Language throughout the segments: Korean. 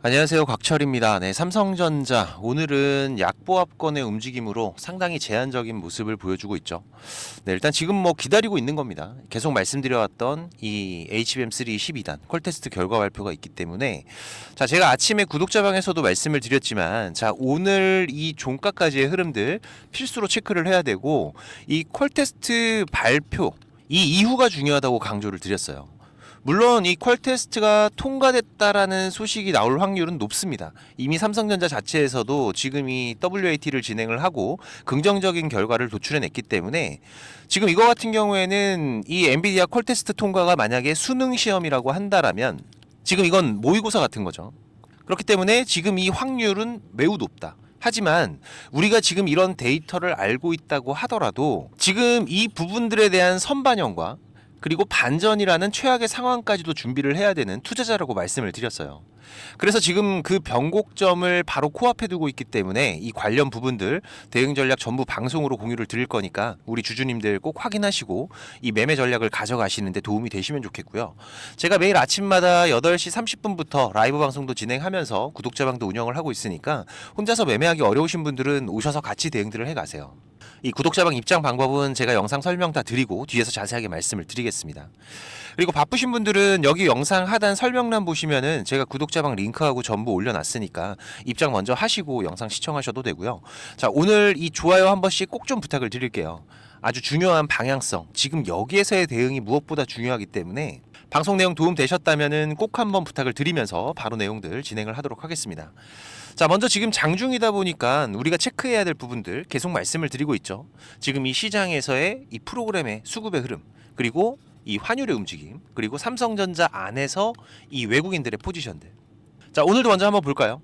안녕하세요, 곽철입니다. 네, 삼성전자 오늘은 약보합권의 움직임으로 상당히 제한적인 모습을 보여주고 있죠. 네, 일단 지금 기다리고 있는 겁니다. 계속 말씀드려왔던 이 HBM3 12단 콜 테스트 결과 발표가 있기 때문에, 자, 제가 아침에 구독자방에서도 말씀을 드렸지만, 자, 오늘 이 종가까지의 흐름들 필수로 체크를 해야 되고, 이 콜 테스트 발표 이 이후가 중요하다고 강조를 드렸어요. 물론 이 퀄 테스트가 통과됐다라는 소식이 나올 확률은 높습니다. 이미 삼성전자 자체에서도 지금 이 WAT를 진행을 하고 긍정적인 결과를 도출해냈기 때문에, 지금 이거 같은 경우에는 이 엔비디아 퀄 테스트 통과가 만약에 수능 시험이라고 한다라면 지금 이건 모의고사 같은 거죠. 그렇기 때문에 지금 이 확률은 매우 높다. 하지만 우리가 지금 이런 데이터를 알고 있다고 하더라도 지금 이 부분들에 대한 선반영과 그리고 반전이라는 최악의 상황까지도 준비를 해야 되는 투자자라고 말씀을 드렸어요. 그래서 지금 그 변곡점을 바로 코앞에 두고 있기 때문에 이 관련 부분들 대응 전략 전부 방송으로 공유를 드릴 거니까 우리 주주님들 꼭 확인하시고 이 매매 전략을 가져가시는데 도움이 되시면 좋겠고요. 제가 매일 아침마다 8시 30분부터 라이브 방송도 진행하면서 구독자방도 운영을 하고 있으니까 혼자서 매매하기 어려우신 분들은 오셔서 같이 대응들을 해가세요. 이 구독자방 입장 방법은 제가 영상 설명 다 드리고 뒤에서 자세하게 말씀을 드리겠습니다. 그리고 바쁘신 분들은 여기 영상 하단 설명란 보시면은 제가 구독자방 링크하고 전부 올려놨으니까 입장 먼저 하시고 영상 시청하셔도 되고요. 자, 오늘 이 좋아요 한 번씩 꼭 좀 부탁을 드릴게요. 아주 중요한 방향성, 지금 여기에서의 대응이 무엇보다 중요하기 때문에 방송 내용 도움 되셨다면은 꼭 한번 부탁을 드리면서 바로 내용들 진행을 하도록 하겠습니다. 자, 먼저 지금 장중이다 보니까 우리가 체크해야 될 부분들 계속 말씀을 드리고 있죠. 지금 이 시장에서의 이 프로그램의 수급의 흐름, 그리고 이 환율의 움직임, 그리고 삼성전자 안에서 이 외국인들의 포지션들. 자, 오늘도 먼저 한번 볼까요?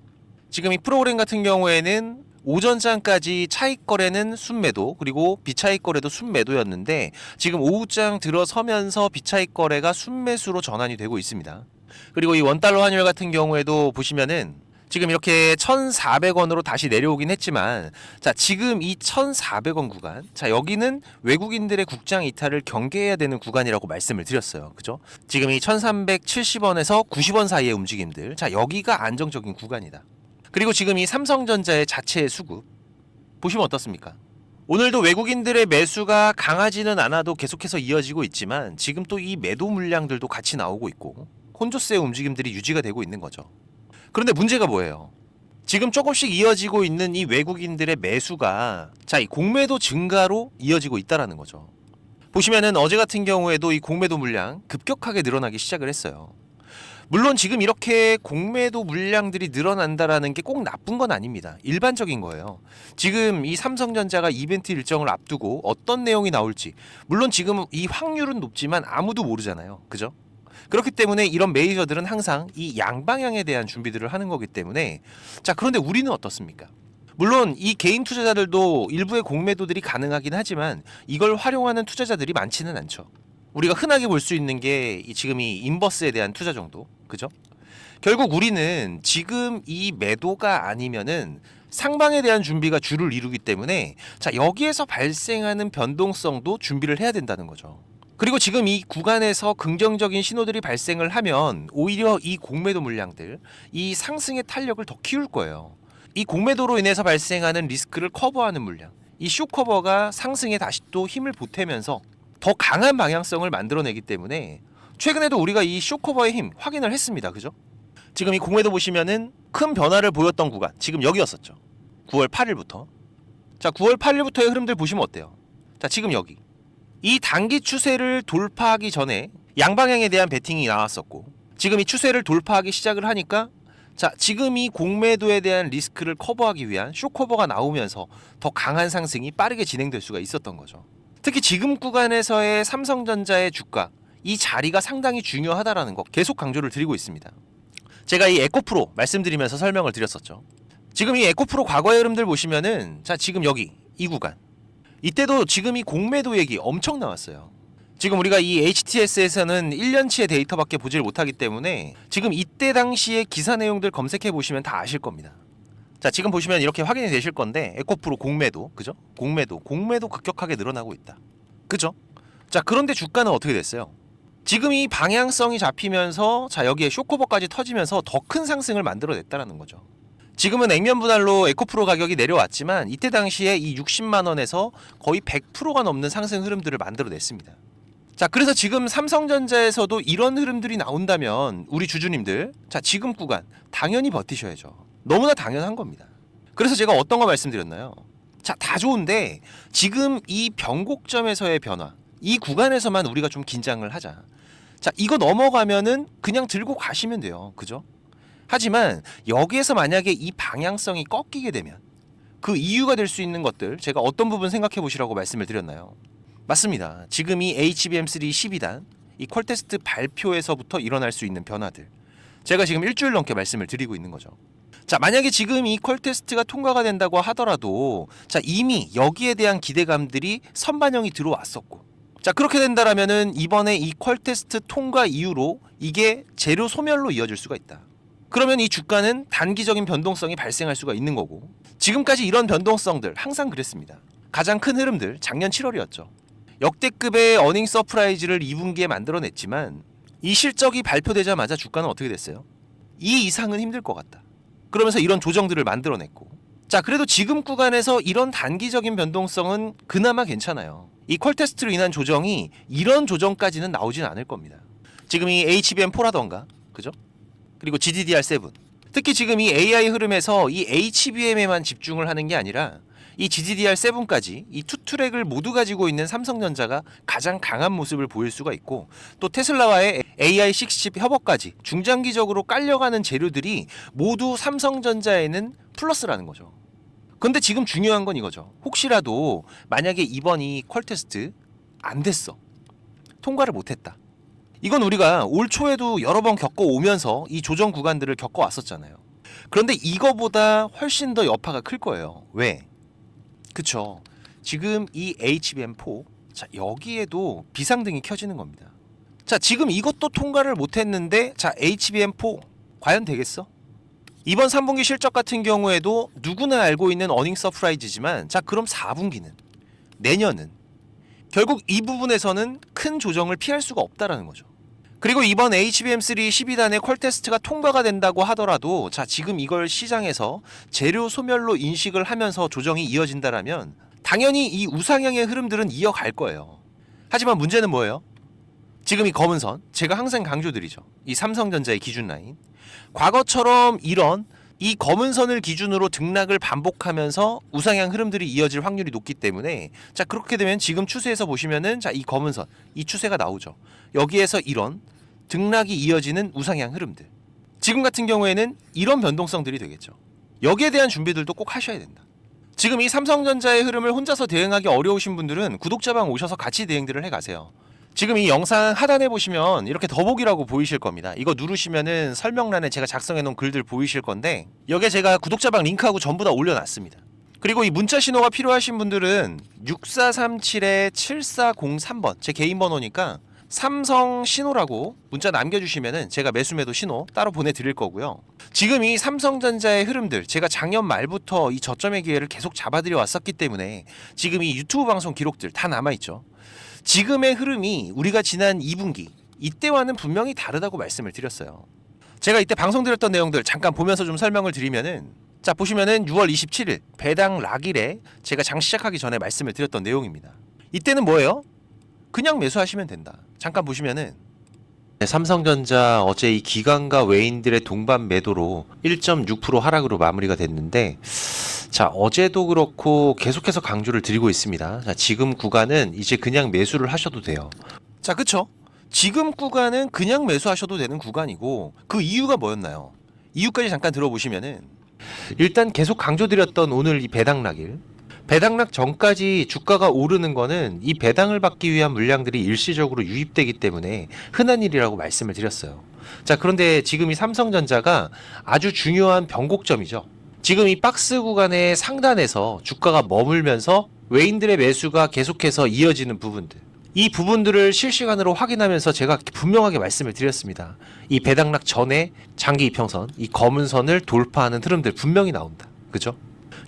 지금 이 프로그램 같은 경우에는 오전장까지 차익 거래는 순매도, 그리고 비차익 거래도 순매도였는데 지금 오후장 들어서면서 비차익 거래가 순매수로 전환이 되고 있습니다. 그리고 이 원달러 환율 같은 경우에도 보시면은 지금 이렇게 1,400원으로 다시 내려오긴 했지만, 자, 지금 이 1,400원 구간, 자, 여기는 외국인들의 국장 이탈을 경계해야 되는 구간이라고 말씀을 드렸어요. 그죠? 지금 이 1,370원에서 90원 사이의 움직임들, 자, 여기가 안정적인 구간이다. 그리고 지금 이 삼성전자의 자체의 수급 보시면 어떻습니까? 오늘도 외국인들의 매수가 강하지는 않아도 계속해서 이어지고 있지만 지금 또 이 매도 물량들도 같이 나오고 있고 혼조세의 움직임들이 유지가 되고 있는 거죠. 그런데 문제가 뭐예요? 지금 조금씩 이어지고 있는 이 외국인들의 매수가, 자, 이 공매도 증가로 이어지고 있다라는 거죠. 보시면은 어제 같은 경우에도 이 공매도 물량 급격하게 늘어나기 시작을 했어요. 물론 지금 이렇게 공매도 물량들이 늘어난다라는 게 꼭 나쁜 건 아닙니다. 일반적인 거예요. 지금 이 삼성전자가 이벤트 일정을 앞두고 어떤 내용이 나올지, 물론 지금 이 확률은 높지만 아무도 모르잖아요. 그죠? 그렇기 때문에 이런 메이저들은 항상 이 양방향에 대한 준비들을 하는 거기 때문에, 자, 그런데 우리는 어떻습니까? 물론 이 개인 투자자들도 일부의 공매도들이 가능하긴 하지만 이걸 활용하는 투자자들이 많지는 않죠. 우리가 흔하게 볼 수 있는 게 지금 이 인버스에 대한 투자 정도, 그죠? 결국 우리는 지금 이 매도가 아니면은 상방에 대한 준비가 주를 이루기 때문에, 자, 여기에서 발생하는 변동성도 준비를 해야 된다는 거죠. 그리고 지금 이 구간에서 긍정적인 신호들이 발생을 하면 오히려 이 공매도 물량들, 이 상승의 탄력을 더 키울 거예요. 이 공매도로 인해서 발생하는 리스크를 커버하는 물량, 이 쇼커버가 상승에 다시 또 힘을 보태면서 더 강한 방향성을 만들어내기 때문에 최근에도 우리가 이 쇼커버의 힘 확인을 했습니다. 그죠? 지금 이 공매도 보시면은 큰 변화를 보였던 구간, 지금 여기였었죠. 9월 8일부터. 자, 9월 8일부터의 흐름들 보시면 어때요? 자, 지금 여기. 이 단기 추세를 돌파하기 전에 양방향에 대한 베팅이 나왔었고, 지금 이 추세를 돌파하기 시작을 하니까, 자, 지금 이 공매도에 대한 리스크를 커버하기 위한 쇼커버가 나오면서 더 강한 상승이 빠르게 진행될 수가 있었던 거죠. 특히 지금 구간에서의 삼성전자의 주가, 이 자리가 상당히 중요하다라는 거 계속 강조를 드리고 있습니다. 제가 이 에코프로 말씀드리면서 설명을 드렸었죠. 지금 이 에코프로 과거의 흐름들 보시면은, 자, 지금 여기 이 구간, 이때도 지금 이 공매도 얘기 엄청 나왔어요. 지금 우리가 이 HTS에서는 1년치의 데이터밖에 보질 못하기 때문에 지금 이때 당시의 기사 내용들 검색해 보시면 다 아실 겁니다. 자, 지금 보시면 이렇게 확인이 되실 건데, 에코프로 공매도, 그죠? 공매도 급격하게 늘어나고 있다. 그죠? 자, 그런데 주가는 어떻게 됐어요? 지금 이 방향성이 잡히면서 자 여기에 쇼커버까지 터지면서 더 큰 상승을 만들어냈다는 거죠. 지금은 액면 분할로 에코프로 가격이 내려왔지만 이때 당시에 이 60만 원에서 거의 100%가 넘는 상승 흐름들을 만들어냈습니다. 자, 그래서 지금 삼성전자에서도 이런 흐름들이 나온다면 우리 주주님들, 자 지금 구간 당연히 버티셔야죠. 너무나 당연한 겁니다. 그래서 제가 어떤 거 말씀드렸나요? 자, 다 좋은데 지금 이 변곡점에서의 변화, 이 구간에서만 우리가 좀 긴장을 하자. 자, 이거 넘어가면은 그냥 들고 가시면 돼요. 그죠? 하지만 여기에서 만약에 이 방향성이 꺾이게 되면 그 이유가 될 수 있는 것들 제가 어떤 부분 생각해 보시라고 말씀을 드렸나요? 맞습니다. 지금 이 HBM3 12단 이 퀄 테스트 발표에서부터 일어날 수 있는 변화들 제가 지금 일주일 넘게 말씀을 드리고 있는 거죠. 자, 만약에 지금 이 퀄 테스트가 통과가 된다고 하더라도 자 이미 여기에 대한 기대감들이 선반영이 들어왔었고 자 그렇게 된다라면은 이번에 이 퀄 테스트 통과 이후로 이게 재료 소멸로 이어질 수가 있다. 그러면 이 주가는 단기적인 변동성이 발생할 수가 있는 거고 지금까지 이런 변동성들 항상 그랬습니다. 가장 큰 흐름들 작년 7월이었죠. 역대급의 어닝 서프라이즈를 2분기에 만들어냈지만 이 실적이 발표되자마자 주가는 어떻게 됐어요? 이 이상은 힘들 것 같다. 그러면서 이런 조정들을 만들어냈고 자 그래도 지금 구간에서 이런 단기적인 변동성은 그나마 괜찮아요. 이 퀄 테스트로 인한 조정이 이런 조정까지는 나오진 않을 겁니다. 지금 이 HBM4라던가 그죠? 그리고 GDDR7 특히 지금 이 AI 흐름에서 이 HBM에만 집중을 하는 게 아니라 이 GDDR7까지 이 투 트랙을 모두 가지고 있는 삼성전자가 가장 강한 모습을 보일 수가 있고 또 테슬라와의 AI6칩 협업까지 중장기적으로 깔려가는 재료들이 모두 삼성전자에는 플러스라는 거죠. 근데 지금 중요한 건 이거죠. 혹시라도 만약에 이번 이 퀄 테스트 안 됐어. 통과를 못했다. 이건 우리가 올 초에도 여러 번 겪어오면서 이 조정 구간들을 겪어왔었잖아요. 그런데 이거보다 훨씬 더 여파가 클 거예요. 왜? 그쵸. 지금 이 HBM4 자 여기에도 비상등이 켜지는 겁니다. 자 지금 이것도 통과를 못했는데 자 HBM4 과연 되겠어? 이번 3분기 실적 같은 경우에도 누구나 알고 있는 어닝 서프라이즈지만 자 그럼 4분기는 내년은 결국 이 부분에서는 큰 조정을 피할 수가 없다라는 거죠. 그리고 이번 HBM3 12단의 퀄 테스트가 통과가 된다고 하더라도 자 지금 이걸 시장에서 재료 소멸로 인식을 하면서 조정이 이어진다라면 당연히 이 우상향의 흐름들은 이어갈 거예요. 하지만 문제는 뭐예요? 지금 이 검은 선 제가 항상 강조드리죠. 이 삼성전자의 기준 라인 과거처럼 이런 이 검은 선을 기준으로 등락을 반복하면서 우상향 흐름들이 이어질 확률이 높기 때문에 자 그렇게 되면 지금 추세에서 보시면은 자 이 검은 선 이 추세가 나오죠. 여기에서 이런 등락이 이어지는 우상향 흐름들 지금 같은 경우에는 이런 변동성들이 되겠죠. 여기에 대한 준비들도 꼭 하셔야 된다. 지금 이 삼성전자의 흐름을 혼자서 대응하기 어려우신 분들은 구독자방 오셔서 같이 대응들을 해가세요. 지금 이 영상 하단에 보시면 이렇게 더보기라고 보이실 겁니다. 이거 누르시면은 설명란에 제가 작성해 놓은 글들 보이실 건데 여기에 제가 구독자방 링크하고 전부 다 올려놨습니다. 그리고 이 문자 신호가 필요하신 분들은 6437-7403번 제 개인 번호니까 삼성 신호라고 문자 남겨주시면은 제가 매수매도 신호 따로 보내드릴 거고요. 지금 이 삼성전자의 흐름들 제가 작년 말부터 이 저점의 기회를 계속 잡아들여 왔었기 때문에 지금 이 유튜브 방송 기록들 다 남아있죠. 지금의 흐름이 우리가 지난 2분기 이때와는 분명히 다르다고 말씀을 드렸어요. 제가 이때 방송드렸던 내용들 잠깐 보면서 좀 설명을 드리면은 자 보시면은 6월 27일 배당 락일에 제가 장 시작하기 전에 말씀을 드렸던 내용입니다. 이때는 뭐예요? 그냥 매수하시면 된다. 잠깐 보시면은 삼성전자 어제 이 기관과 외인들의 동반 매도로 1.6% 하락으로 마무리가 됐는데 자 어제도 그렇고 계속해서 강조를 드리고 있습니다. 자 지금 구간은 이제 그냥 매수를 하셔도 돼요. 자 그쵸? 지금 구간은 그냥 매수하셔도 되는 구간이고 그 이유가 뭐였나요? 이유까지 잠깐 들어보시면은 일단 계속 강조드렸던 오늘 이 배당락일 배당락 전까지 주가가 오르는 거는 이 배당을 받기 위한 물량들이 일시적으로 유입되기 때문에 흔한 일이라고 말씀을 드렸어요. 자 그런데 지금 이 삼성전자가 아주 중요한 변곡점이죠. 지금 이 박스 구간의 상단에서 주가가 머물면서 외인들의 매수가 계속해서 이어지는 부분들 이 부분들을 실시간으로 확인하면서 제가 분명하게 말씀을 드렸습니다. 이 배당락 전에 장기 이평선 이 검은 선을 돌파하는 흐름들 분명히 나온다. 그죠?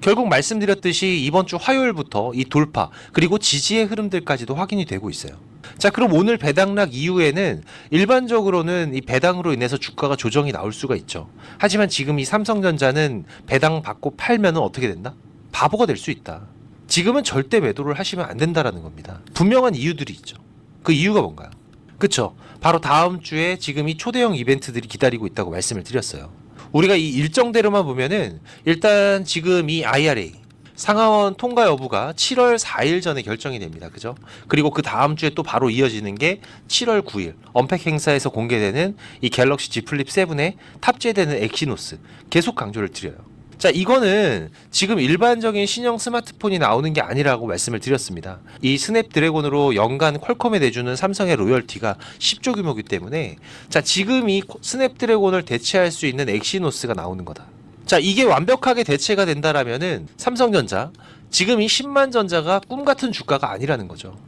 결국 말씀드렸듯이 이번 주 화요일부터 이 돌파 그리고 지지의 흐름들까지도 확인이 되고 있어요. 자, 그럼 오늘 배당락 이후에는 일반적으로는 이 배당으로 인해서 주가가 조정이 나올 수가 있죠. 하지만 지금 이 삼성전자는 배당 받고 팔면은 어떻게 된다? 바보가 될 수 있다. 지금은 절대 매도를 하시면 안 된다라는 겁니다. 분명한 이유들이 있죠. 그 이유가 뭔가요? 그쵸? 바로 다음 주에 지금 이 초대형 이벤트들이 기다리고 있다고 말씀을 드렸어요. 우리가 이 일정대로만 보면은 일단 지금 이 IRA 상하원 통과 여부가 7월 4일 전에 결정이 됩니다. 그죠? 그리고 그 다음 주에 또 바로 이어지는 게 7월 9일 언팩 행사에서 공개되는 이 갤럭시 Z 플립 7에 탑재되는 엑시노스 계속 강조를 드려요. 자, 이거는 지금 일반적인 신형 스마트폰이 나오는 게 아니라고 말씀을 드렸습니다. 이 스냅드래곤으로 연간 퀄컴에 내주는 삼성의 로열티가 10조 규모이기 때문에 자, 지금 이 스냅드래곤을 대체할 수 있는 엑시노스가 나오는 거다. 자, 이게 완벽하게 대체가 된다라면은 삼성전자 지금 이 10만 전자가 꿈 같은 주가가 아니라는 거죠.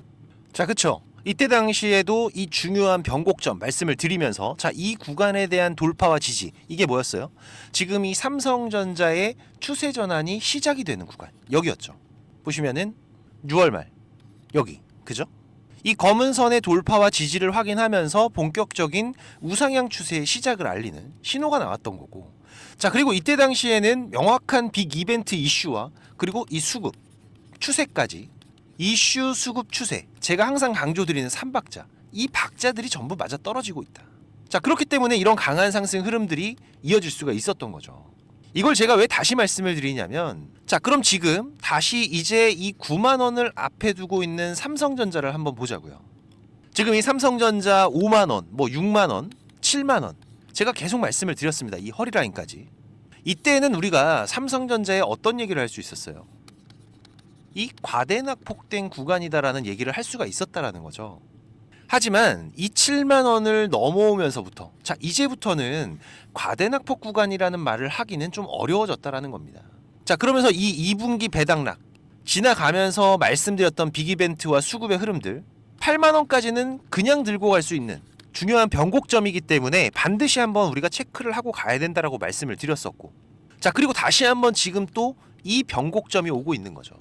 자, 그쵸? 이때 당시에도 이 중요한 변곡점 말씀을 드리면서 자, 이 구간에 대한 돌파와 지지 이게 뭐였어요? 지금 이 삼성전자의 추세 전환이 시작이 되는 구간 여기였죠. 보시면은 6월 말 여기 그죠? 이 검은 선의 돌파와 지지를 확인하면서 본격적인 우상향 추세의 시작을 알리는 신호가 나왔던 거고, 자, 그리고 이때 당시에는 명확한 빅 이벤트 이슈와 그리고 이 수급 추세까지 이슈 수급 추세 제가 항상 강조드리는 3박자 이 박자들이 전부 맞아 떨어지고 있다. 자, 그렇기 때문에 이런 강한 상승 흐름들이 이어질 수가 있었던 거죠. 이걸 제가 왜 다시 말씀을 드리냐면 자, 그럼 지금 다시 이제 이 9만 원을 앞에 두고 있는 삼성전자를 한번 보자고요. 지금 이 삼성전자 5만 원, 뭐 6만 원, 7만 원 제가 계속 말씀을 드렸습니다. 이 허리라인까지. 이때는 우리가 삼성전자에 어떤 얘기를 할 수 있었어요? 이 과대낙폭된 구간이다라는 얘기를 할 수가 있었다라는 거죠. 하지만 이 7만 원을 넘어오면서부터 자, 이제부터는 과대낙폭 구간이라는 말을 하기는 좀 어려워졌다라는 겁니다. 자, 그러면서 이 2분기 배당락 지나가면서 말씀드렸던 빅이벤트와 수급의 흐름들 8만 원까지는 그냥 들고 갈 수 있는 중요한 변곡점이기 때문에 반드시 한번 우리가 체크를 하고 가야 된다라고 말씀을 드렸었고, 자, 그리고 다시 한번 지금 또 이 변곡점이 오고 있는 거죠.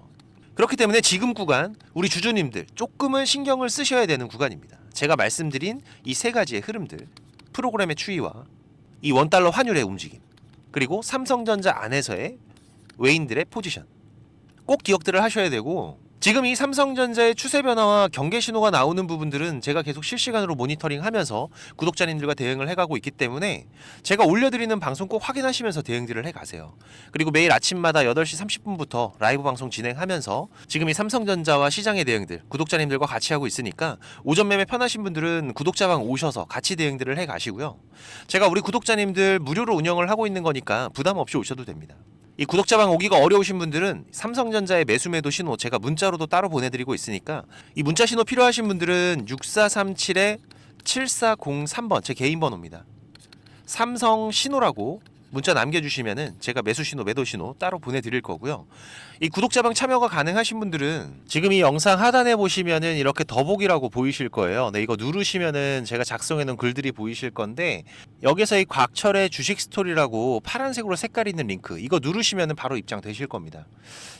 그렇기 때문에 지금 구간 우리 주주님들 조금은 신경을 쓰셔야 되는 구간입니다. 제가 말씀드린 이 세 가지의 흐름들, 프로그램의 추이와 이 원달러 환율의 움직임, 그리고 삼성전자 안에서의 외인들의 포지션 꼭 기억들을 하셔야 되고, 지금 이 삼성전자의 추세 변화와 경계 신호가 나오는 부분들은 제가 계속 실시간으로 모니터링하면서 구독자님들과 대응을 해가고 있기 때문에 제가 올려드리는 방송 꼭 확인하시면서 대응들을 해가세요. 그리고 매일 아침마다 8시 30분부터 라이브 방송 진행하면서 지금 이 삼성전자와 시장의 대응들 구독자님들과 같이 하고 있으니까 오전 매매 편하신 분들은 구독자방 오셔서 같이 대응들을 해가시고요. 제가 우리 구독자님들 무료로 운영을 하고 있는 거니까 부담 없이 오셔도 됩니다. 이 구독자방 오기가 어려우신 분들은 삼성전자의 매수매도 신호 제가 문자로도 따로 보내드리고 있으니까 이 문자 신호 필요하신 분들은 6437-7403번 제 개인 번호입니다. 삼성 신호라고 문자 남겨주시면은 제가 매수 신호, 매도 신호 따로 보내드릴 거고요. 이 구독자방 참여가 가능하신 분들은 지금 이 영상 하단에 보시면은 이렇게 더보기라고 보이실 거예요. 네, 이거 누르시면은 제가 작성해 놓은 글들이 보이실 건데 여기서 이 곽철의 주식 스토리라고 파란색으로 색깔 있는 링크 이거 누르시면은 바로 입장되실 겁니다.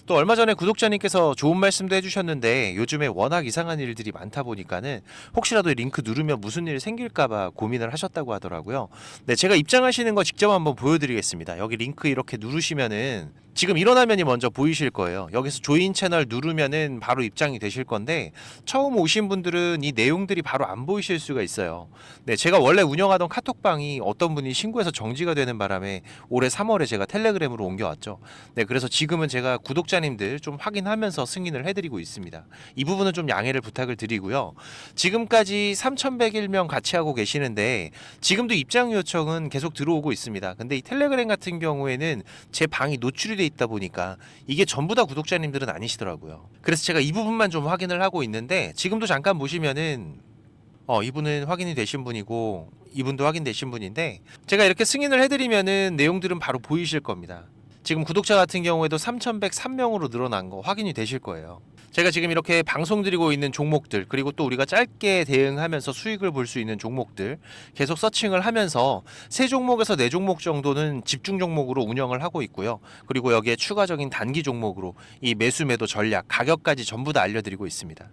또 얼마 전에 구독자님께서 좋은 말씀도 해주셨는데 요즘에 워낙 이상한 일들이 많다 보니까는 혹시라도 이 링크 누르면 무슨 일 생길까봐 고민을 하셨다고 하더라고요. 네, 제가 입장하시는 거 직접 한번 보여드리겠습니다. 여기 링크 이렇게 누르시면은 지금 이런 화면이 먼저 보이실 거예요. 여기서 조인 채널 누르면은 바로 입장이 되실 건데 처음 오신 분들은 이 내용들이 바로 안 보이실 수가 있어요. 네, 제가 원래 운영하던 카톡방이 어떤 분이 신고해서 정지가 되는 바람에 올해 3월에 제가 텔레그램으로 옮겨왔죠. 네, 그래서 지금은 제가 구독자님들 좀 확인하면서 승인을 해드리고 있습니다. 이 부분은 좀 양해를 부탁을 드리고요. 지금까지 3,101명 같이 하고 계시는데 지금도 입장 요청은 계속 들어오고 있습니다. 근데 이 텔레그램 같은 경우에는 제 방이 노출이 돼 있다 보니까 이게 전부 다 구독자님들은 아니시더라고요. 그래서 제가 이 부분만 좀 확인을 하고 있는데 지금도 잠깐 보시면은 이분은 확인이 되신 분이고 이분도 확인되신 분인데 제가 이렇게 승인을 해드리면은 내용들은 바로 보이실 겁니다. 지금 구독자 같은 경우에도 3,103명으로 늘어난 거 확인이 되실 거예요. 제가 지금 이렇게 방송 드리고 있는 종목들, 그리고 또 우리가 짧게 대응하면서 수익을 볼 수 있는 종목들 계속 서칭을 하면서 3종목에서 4종목 정도는 집중 종목으로 운영을 하고 있고요. 그리고 여기에 추가적인 단기 종목으로 이 매수 매도 전략, 가격까지 전부 다 알려드리고 있습니다.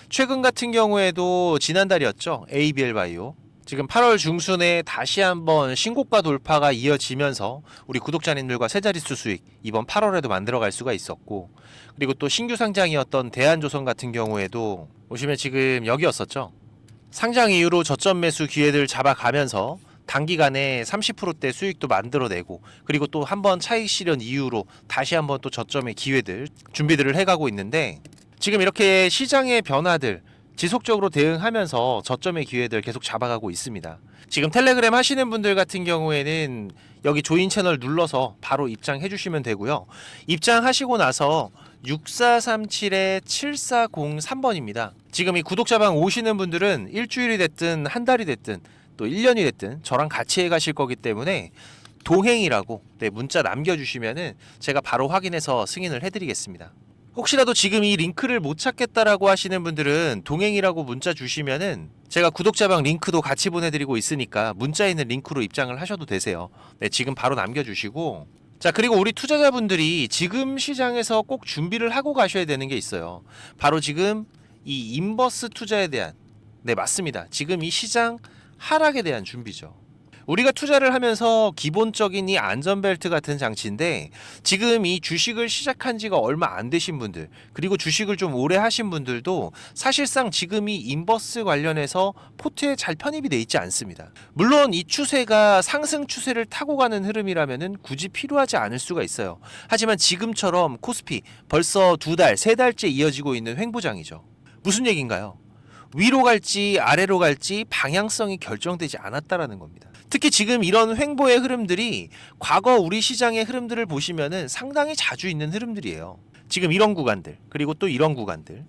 최근 같은 경우에도 지난달이었죠. ABL 바이오. 지금 8월 중순에 다시 한번 신고가 돌파가 이어지면서 우리 구독자님들과 세 자릿수 수익 이번 8월에도 만들어갈 수가 있었고, 그리고 또 신규 상장이었던 대한조선 같은 경우에도 보시면 지금 여기였었죠. 상장 이후로 저점 매수 기회들 잡아가면서 단기간에 30%대 수익도 만들어내고, 그리고 또 한번 차익 실현 이후로 다시 한번 또 저점의 기회들 준비들을 해가고 있는데, 지금 이렇게 시장의 변화들 지속적으로 대응하면서 저점의 기회들 계속 잡아가고 있습니다. 지금 텔레그램 하시는 분들 같은 경우에는 여기 조인 채널 눌러서 바로 입장해 주시면 되고요. 입장하시고 나서 6437-7403번입니다. 지금 이 구독자방 오시는 분들은 일주일이 됐든 한 달이 됐든 또 1년이 됐든 저랑 같이 해 가실 거기 때문에 동행이라고 문자 남겨주시면은 제가 바로 확인해서 승인을 해드리겠습니다. 혹시라도 지금 이 링크를 못 찾겠다라고 하시는 분들은 동행이라고 문자 주시면은 제가 구독자방 링크도 같이 보내드리고 있으니까 문자에 있는 링크로 입장을 하셔도 되세요. 네, 지금 바로 남겨주시고, 자, 그리고 우리 투자자분들이 지금 시장에서 꼭 준비를 하고 가셔야 되는 게 있어요. 바로 지금 이 인버스 투자에 대한, 네, 맞습니다. 지금 이 시장 하락에 대한 준비죠. 우리가 투자를 하면서 기본적인 이 안전벨트 같은 장치인데, 지금 이 주식을 시작한 지가 얼마 안 되신 분들, 그리고 주식을 좀 오래 하신 분들도 사실상 지금 이 인버스 관련해서 포트에 잘 편입이 돼 있지 않습니다. 물론 이 추세가 상승 추세를 타고 가는 흐름이라면은 굳이 필요하지 않을 수가 있어요. 하지만 지금처럼 코스피 벌써 2달, 3달째 이어지고 있는 횡보장이죠. 무슨 얘기인가요? 위로 갈지 아래로 갈지 방향성이 결정되지 않았다라는 겁니다. 특히 지금 이런 횡보의 흐름들이 과거 우리 시장의 흐름들을 보시면은 상당히 자주 있는 흐름들이에요. 지금 이런 구간들, 그리고 또 이런 구간들,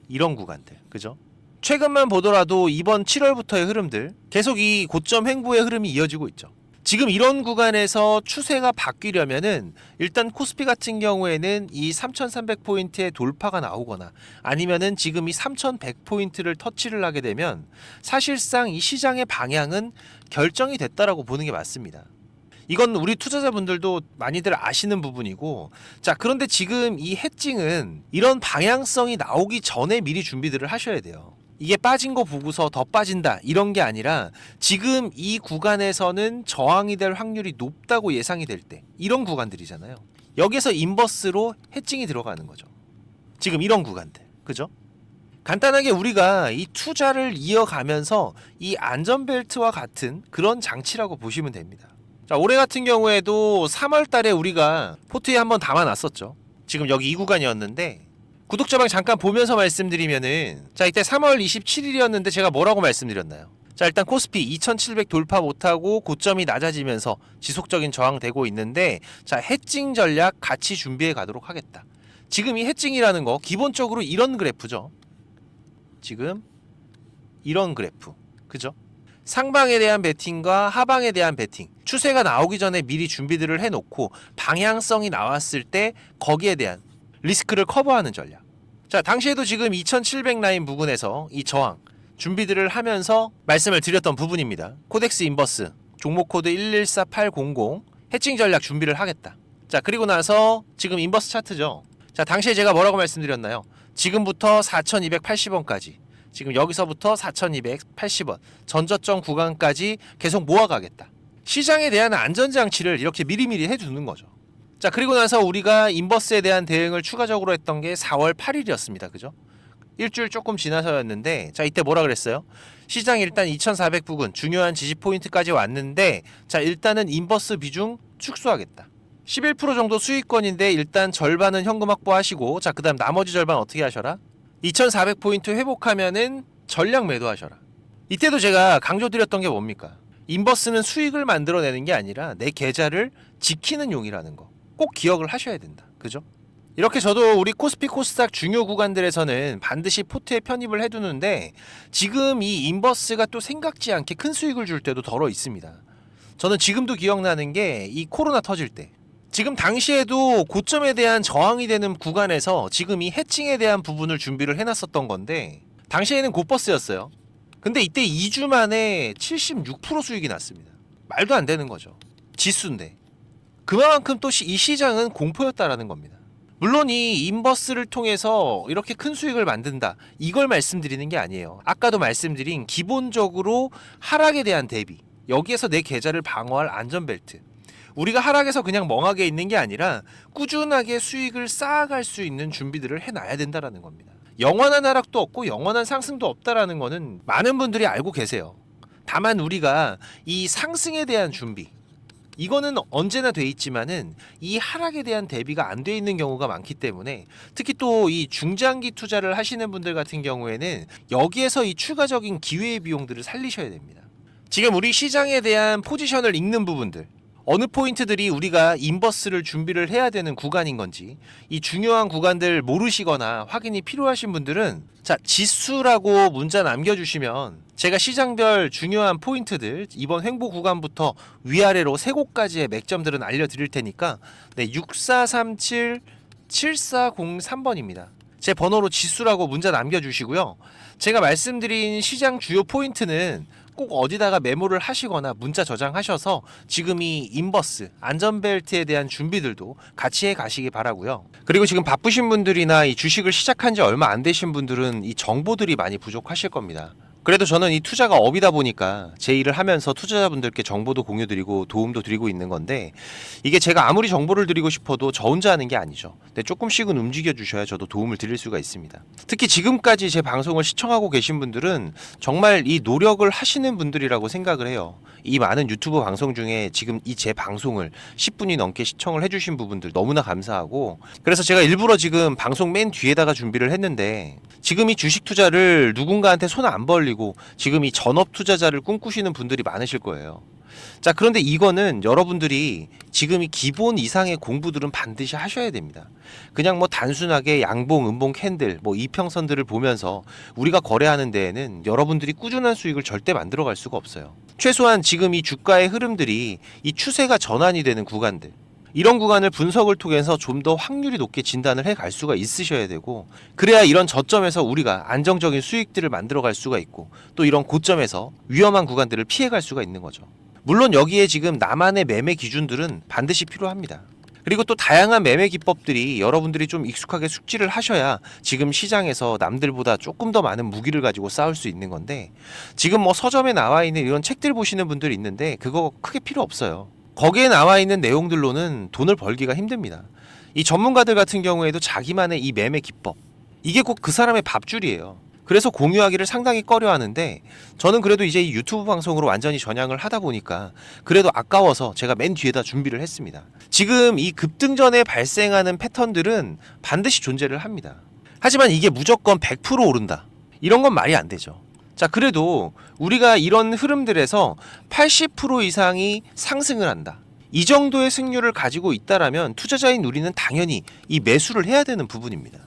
그죠? 최근만 보더라도 이번 7월부터의 흐름들 계속 이 고점 횡보의 흐름이 이어지고 있죠. 지금 이런 구간에서 추세가 바뀌려면은 일단 코스피 같은 경우에는 이 3,300포인트의 돌파가 나오거나 아니면은 지금 이 3,100포인트를 터치를 하게 되면 사실상 이 시장의 방향은 결정이 됐다라고 보는 게 맞습니다. 이건 우리 투자자분들도 많이들 아시는 부분이고, 자, 그런데 지금 이 해칭은 이런 방향성이 나오기 전에 미리 준비들을 하셔야 돼요. 이게 빠진 거 보고서 더 빠진다 이런 게 아니라 지금 이 구간에서는 저항이 될 확률이 높다고 예상이 될 때, 이런 구간들이잖아요. 여기서 인버스로 해칭이 들어가는 거죠. 지금 이런 구간들, 그죠? 간단하게 우리가 이 투자를 이어가면서 이 안전벨트와 같은 그런 장치라고 보시면 됩니다. 자, 올해 같은 경우에도 3월 달에 우리가 포트에 한번 담아놨었죠. 지금 여기 이 구간이었는데, 구독자방 잠깐 보면서 말씀드리면은, 자, 이때 3월 27일이었는데 제가 뭐라고 말씀드렸나요? 자, 일단 코스피 2700 돌파 못하고 고점이 낮아지면서 지속적인 저항되고 있는데, 자, 해칭 전략 같이 준비해 가도록 하겠다. 지금 이 해칭이라는 거 기본적으로 이런 그래프죠. 지금 이런 그래프, 그죠? 상방에 대한 베팅과 하방에 대한 베팅, 추세가 나오기 전에 미리 준비들을 해놓고 방향성이 나왔을 때 거기에 대한 리스크를 커버하는 전략. 자, 당시에도 지금 2700 라인 부근에서 이 저항 준비들을 하면서 말씀을 드렸던 부분입니다. 코덱스 인버스 종목 코드 114800 해칭 전략 준비를 하겠다. 자, 그리고 나서 지금 인버스 차트죠. 자, 당시에 제가 뭐라고 말씀드렸나요? 지금부터 4280원까지, 지금 여기서부터 4280원 전저점 구간까지 계속 모아가겠다. 시장에 대한 안전장치를 이렇게 미리미리 해두는 거죠. 자, 그리고 나서 우리가 인버스에 대한 대응을 추가적으로 했던 게 4월 8일이었습니다. 그죠? 일주일 조금 지나서였는데, 자, 이때 뭐라 그랬어요? 시장 일단 2400 부근 중요한 지지 포인트까지 왔는데, 자, 일단은 인버스 비중 축소하겠다. 11% 정도 수익권인데 일단 절반은 현금 확보하시고, 자, 그 다음 나머지 절반 어떻게 하셔라? 2400포인트 회복하면은 전략 매도하셔라. 이때도 제가 강조드렸던 게 뭡니까? 인버스는 수익을 만들어내는 게 아니라 내 계좌를 지키는 용이라는 거 꼭 기억을 하셔야 된다. 그죠? 이렇게 저도 우리 코스피 코스닥 중요 구간들에서는 반드시 포트에 편입을 해두는데, 지금 이 인버스가 또 생각지 않게 큰 수익을 줄 때도 덜어 있습니다. 저는 지금도 기억나는 게 이 코로나 터질 때, 지금 당시에도 고점에 대한 저항이 되는 구간에서 지금 이 해칭에 대한 부분을 준비를 해놨었던 건데 당시에는 곧버스였어요. 근데 이때 2주 만에 76% 수익이 났습니다. 말도 안 되는 거죠. 지수인데. 그만큼 또 이 시장은 공포였다라는 겁니다. 물론 이 인버스를 통해서 이렇게 큰 수익을 만든다, 이걸 말씀드리는 게 아니에요. 아까도 말씀드린 기본적으로 하락에 대한 대비, 여기에서 내 계좌를 방어할 안전벨트, 우리가 하락에서 그냥 멍하게 있는 게 아니라 꾸준하게 수익을 쌓아갈 수 있는 준비들을 해놔야 된다라는 겁니다. 영원한 하락도 없고 영원한 상승도 없다라는 거는 많은 분들이 알고 계세요. 다만 우리가 이 상승에 대한 준비, 이거는 언제나 돼 있지만은 이 하락에 대한 대비가 안 돼 있는 경우가 많기 때문에, 특히 또 이 중장기 투자를 하시는 분들 같은 경우에는 여기에서 이 추가적인 기회의 비용들을 살리셔야 됩니다. 지금 우리 시장에 대한 포지션을 읽는 부분들, 어느 포인트들이 우리가 인버스를 준비를 해야 되는 구간인 건지, 이 중요한 구간들 모르시거나 확인이 필요하신 분들은 자, 지수라고 문자 남겨주시면 제가 시장별 중요한 포인트들, 이번 횡보 구간부터 위아래로 세 곳까지의 맥점들은 알려드릴 테니까, 네, 6437 7403번입니다. 제 번호로 지수라고 문자 남겨주시고요. 제가 말씀드린 시장 주요 포인트는 꼭 어디다가 메모를 하시거나 문자 저장하셔서 지금 이 인버스, 안전벨트에 대한 준비들도 같이 해 가시기 바라고요. 그리고 지금 바쁘신 분들이나 이 주식을 시작한 지 얼마 안 되신 분들은 이 정보들이 많이 부족하실 겁니다. 그래도 저는 이 투자가 업이다 보니까 제 일을 하면서 투자자분들께 정보도 공유드리고 도움도 드리고 있는 건데, 이게 제가 아무리 정보를 드리고 싶어도 저 혼자 하는 게 아니죠. 근데 조금씩은 움직여 주셔야 저도 도움을 드릴 수가 있습니다. 특히 지금까지 제 방송을 시청하고 계신 분들은 정말 이 노력을 하시는 분들이라고 생각을 해요. 이 많은 유튜브 방송 중에 지금 이 제 방송을 10분이 넘게 시청을 해주신 부분들 너무나 감사하고, 그래서 제가 일부러 지금 방송 맨 뒤에다가 준비를 했는데, 지금 이 주식 투자를 누군가한테 손 안 벌리고 지금 이 전업 투자자를 꿈꾸시는 분들이 많으실 거예요. 자, 그런데 이거는 여러분들이 지금 이 기본 이상의 공부들은 반드시 하셔야 됩니다. 그냥 뭐 단순하게 양봉, 음봉, 캔들, 뭐 이평선들을 보면서 우리가 거래하는 데에는 여러분들이 꾸준한 수익을 절대 만들어갈 수가 없어요. 최소한 지금 이 주가의 흐름들이 이 추세가 전환이 되는 구간들, 이런 구간을 분석을 통해서 좀 더 확률이 높게 진단을 해 갈 수가 있으셔야 되고, 그래야 이런 저점에서 우리가 안정적인 수익들을 만들어 갈 수가 있고, 또 이런 고점에서 위험한 구간들을 피해 갈 수가 있는 거죠. 물론 여기에 지금 나만의 매매 기준들은 반드시 필요합니다. 그리고 또 다양한 매매 기법들이 여러분들이 좀 익숙하게 숙지를 하셔야 지금 시장에서 남들보다 조금 더 많은 무기를 가지고 싸울 수 있는 건데, 지금 뭐 서점에 나와 있는 이런 책들 보시는 분들이 있는데 그거 크게 필요 없어요. 거기에 나와 있는 내용들로는 돈을 벌기가 힘듭니다. 이 전문가들 같은 경우에도 자기만의 이 매매 기법, 이게 꼭 그 사람의 밥줄이에요. 그래서 공유하기를 상당히 꺼려 하는데, 저는 그래도 이제 이 유튜브 방송으로 완전히 전향을 하다 보니까 그래도 아까워서 제가 맨 뒤에다 준비를 했습니다. 지금 이 급등전에 발생하는 패턴들은 반드시 존재를 합니다. 하지만 이게 무조건 100% 오른다, 이런 건 말이 안 되죠. 자, 그래도 우리가 이런 흐름들에서 80% 이상이 상승을 한다, 이 정도의 승률을 가지고 있다라면 투자자인 우리는 당연히 이 매수를 해야 되는 부분입니다.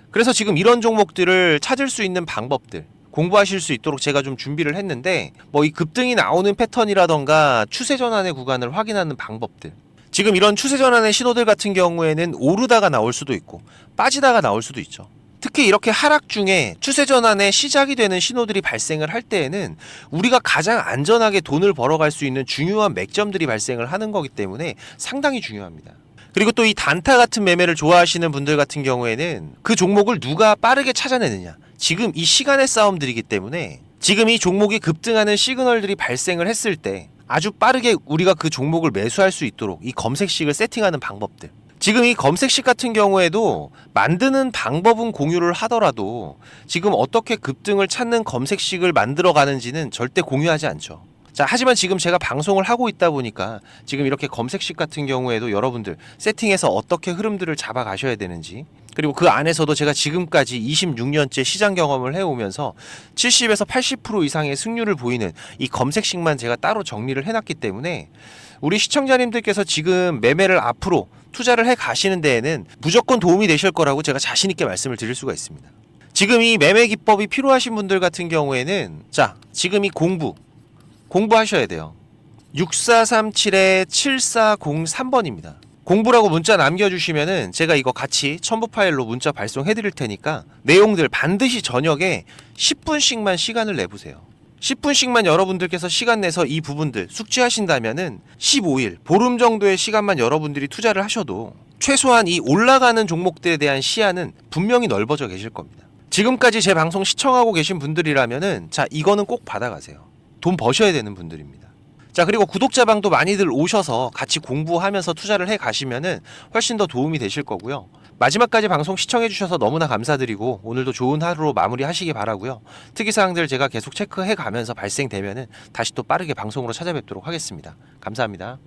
그래서 지금 이런 종목들을 찾을 수 있는 방법들 공부하실 수 있도록 제가 좀 준비를 했는데, 뭐 이 급등이 나오는 패턴이라던가 추세 전환의 구간을 확인하는 방법들, 지금 이런 추세 전환의 신호들 같은 경우에는 오르다가 나올 수도 있고 빠지다가 나올 수도 있죠. 특히 이렇게 하락 중에 추세 전환의 시작이 되는 신호들이 발생을 할 때에는 우리가 가장 안전하게 돈을 벌어갈 수 있는 중요한 맥점들이 발생을 하는 거기 때문에 상당히 중요합니다. 그리고 또 이 단타 같은 매매를 좋아하시는 분들 같은 경우에는 그 종목을 누가 빠르게 찾아내느냐, 지금 이 시간의 싸움들이기 때문에 지금 이 종목이 급등하는 시그널들이 발생을 했을 때 아주 빠르게 우리가 그 종목을 매수할 수 있도록 이 검색식을 세팅하는 방법들, 지금 이 검색식 같은 경우에도 만드는 방법은 공유를 하더라도 지금 어떻게 급등을 찾는 검색식을 만들어 가는지는 절대 공유하지 않죠. 자, 하지만 지금 제가 방송을 하고 있다 보니까 지금 이렇게 검색식 같은 경우에도 여러분들 세팅해서 어떻게 흐름들을 잡아 가셔야 되는지, 그리고 그 안에서도 제가 지금까지 26년째 시장 경험을 해오면서 70에서 80% 이상의 승률을 보이는 이 검색식만 제가 따로 정리를 해놨기 때문에 우리 시청자님들께서 지금 매매를 앞으로 투자를 해 가시는 데에는 무조건 도움이 되실 거라고 제가 자신 있게 말씀을 드릴 수가 있습니다. 지금 이 매매 기법이 필요하신 분들 같은 경우에는 자, 지금 이 공부하셔야 돼요. 6437-7403번입니다. 공부라고 문자 남겨주시면은 제가 이거 같이 첨부 파일로 문자 발송해 드릴 테니까 내용들 반드시 저녁에 10분씩만 시간을 내보세요. 10분씩만 여러분들께서 시간 내서 이 부분들 숙지하신다면은 15일, 보름 정도의 시간만 여러분들이 투자를 하셔도 최소한 이 올라가는 종목들에 대한 시야는 분명히 넓어져 계실 겁니다. 지금까지 제 방송 시청하고 계신 분들이라면은 자, 이거는 꼭 받아가세요. 돈 버셔야 되는 분들입니다. 자, 그리고 구독자방도 많이들 오셔서 같이 공부하면서 투자를 해 가시면은 훨씬 더 도움이 되실 거고요. 마지막까지 방송 시청해 주셔서 너무나 감사드리고 오늘도 좋은 하루로 마무리하시기 바라고요. 특이사항들 제가 계속 체크해 가면서 발생되면은 다시 또 빠르게 방송으로 찾아뵙도록 하겠습니다. 감사합니다.